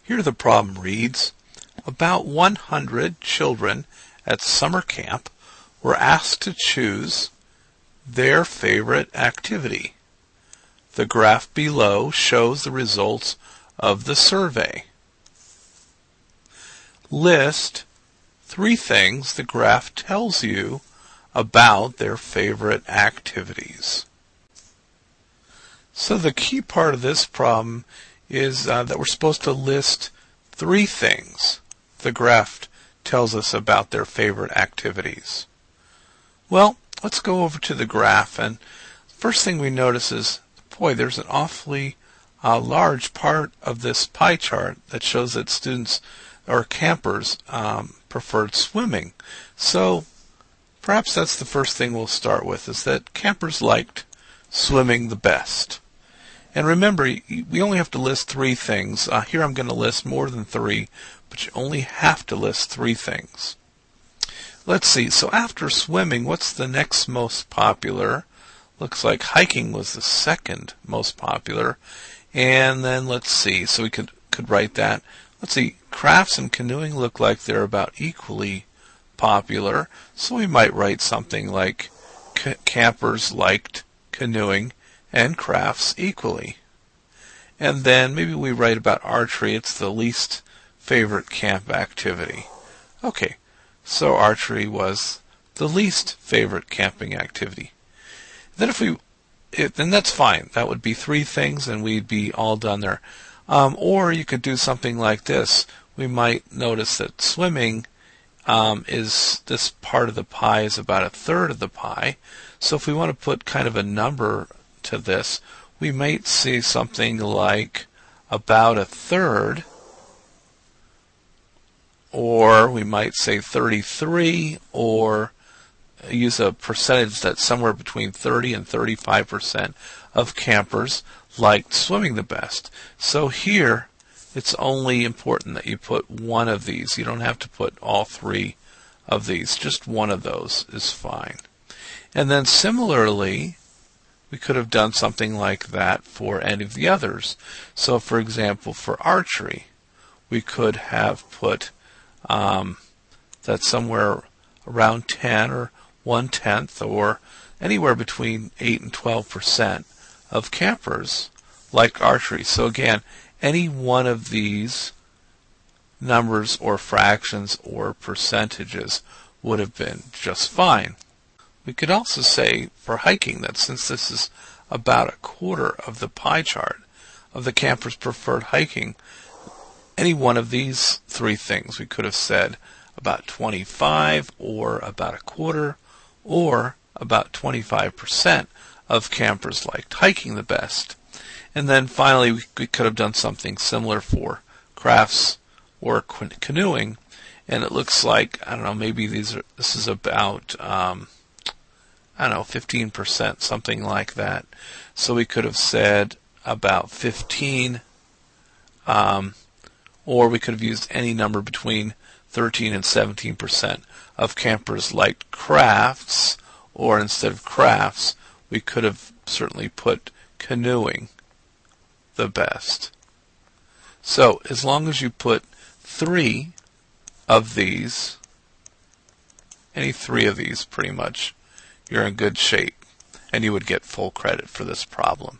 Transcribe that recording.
Here the problem reads, about 100 children at summer camp were asked to choose their favorite activity. The graph below shows the results of the survey. List 3 things the graph tells you about their favorite activities. So the key part of this problem is that we're supposed to list 3 things the graph tells us about their favorite activities. Well, let's go over to the graph, and the first thing we notice is, boy, there's an awfully large part of this pie chart that shows that students or campers preferred swimming. So perhaps that's the first thing we'll start with, is that campers liked swimming the best. And remember, we only have to list 3 things. Here I'm going to list more than 3, but you only have to list 3 things. Let's see, so after swimming, what's the next most popular? Looks like hiking was the second most popular. And then let's see, so we could write that. Let's see, crafts and canoeing look like they're about equally popular. So we might write something like campers liked canoeing and crafts equally. And then maybe we write about archery. It's the least favorite camp activity. Okay, so archery was the least favorite camping activity. Then then that's fine. That would be 3 things and we'd be all done there. Or you could do something like this. We might notice that swimming is this part of the pie is about 1/3 of the pie. So if we want to put kind of a number to this, we might see something like about 1/3, or we might say 33, or use a percentage that's somewhere between 30 and 35% of campers liked swimming the best. So here it's only important that you put one of these. You don't have to put all 3 of these. Just one of those is fine. And then similarly, we could have done something like that for any of the others. So for example, for archery, we could have put that somewhere around 10 or 1/10, or anywhere between 8 and 12% of campers like archery. So again, any one of these numbers or fractions or percentages would have been just fine. We could also say for hiking that since this is about 1/4 of the pie chart of the campers preferred hiking, any one of these 3 things, we could have said about 25, or about 1/4, or about 25% of campers liked hiking the best. And then finally, we could have done something similar for crafts or canoeing, and it looks like, I don't know, maybe this is about 15%, something like that. So we could have said about 15, or we could have used any number between 13 and 17% of campers liked crafts, or instead of crafts, we could have certainly put canoeing the best. So as long as you put 3 of these, any 3 of these pretty much, you're in good shape, and you would get full credit for this problem.